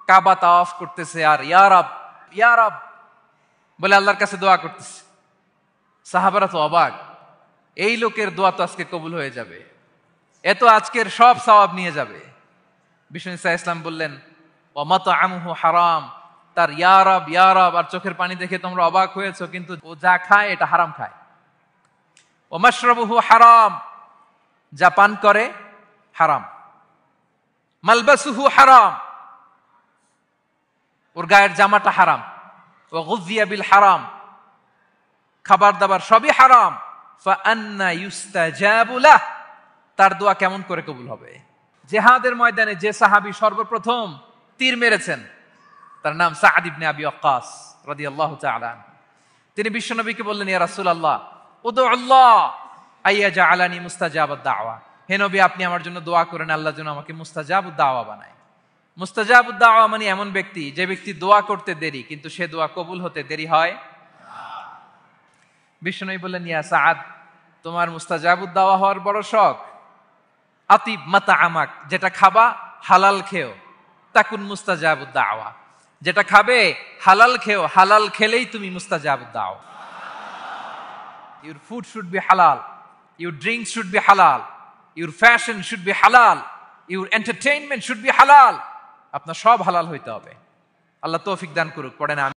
কাবা তাওয়াফ করতেছে আর ইয়া রব ইয়া রব বলে আল্লাহর কাছে দোয়া করতেছে। সাহাবারা তো অবাক, এই লোকের দোয়া তো আজকে কবুল হয়ে যাবে, এ তো আজকের সব সওয়াব নিয়ে যাবে। বিষ্ণু ইসা ইসলাম বললেন ওয়া মাতআমুহু হারাম, তার ইয়া রব আর চোখের পানি দেখে তোমরা অবাক হয়েছো, কিন্তু ও যা খায় এটা হারাম খায়। ওয়া মাশরাবুহু হারাম, যা পান করে হারাম। মালবাসুহু হারাম, ওর গায়ের জামাটা হারাম। ওয়া গুযিয়া বিল হারাম, খাবার দাবার সবই হারাম। ফাআন্না ইউস্তাজাবু লাহ, তার দোয়া কেমন করে কবুল হবে? জিহাদের ময়দানে যে সাহাবী সর্বপ্রথম তীর মেরেছেন তার নাম সাআদ ইবনে আবি ওয়াক্কাস রাদিয়াল্লাহু তাআলা। তিনি বিশ্বনবীকে বললেন, ইয়া রাসূলুল্লাহ উদু আল্লাহ আইয়াজআলানি মুস্তাজাবাদ দাওয়া, হে নবী আপনি আমার জন্য দোয়া করেন আল্লাহ যেন আমাকে মুস্তাজাবুদ দাওয়া বানায়। মুস্তাজাবুদ দাওয়া মানে এমন ব্যক্তি যে ব্যক্তি দোয়া করতে দেরি কিন্তু সে দোয়া কবুল হতে দেরি হয়। বিশ্বনবী বললেন, ইয়া সাআদ তোমার মুস্তাজাবুদ দাওয়া হওয়ার বড় শখ, আতিব মাতআমাক, যেটা খাবা হালাল খেও, তাকুন মুস্তাজাবুদ দাওয়া, যেটা খাবে হালাল খেও, হালাল খেলেই তুমি মুস্তাজাবুদ দাওয়া। Your food should be halal, your drinks should be halal, your fashion should be halal, your entertainment should be halal, আপনার সব হালাল হইতে হবে। আল্লাহ তৌফিক দান করুক। পড়েন।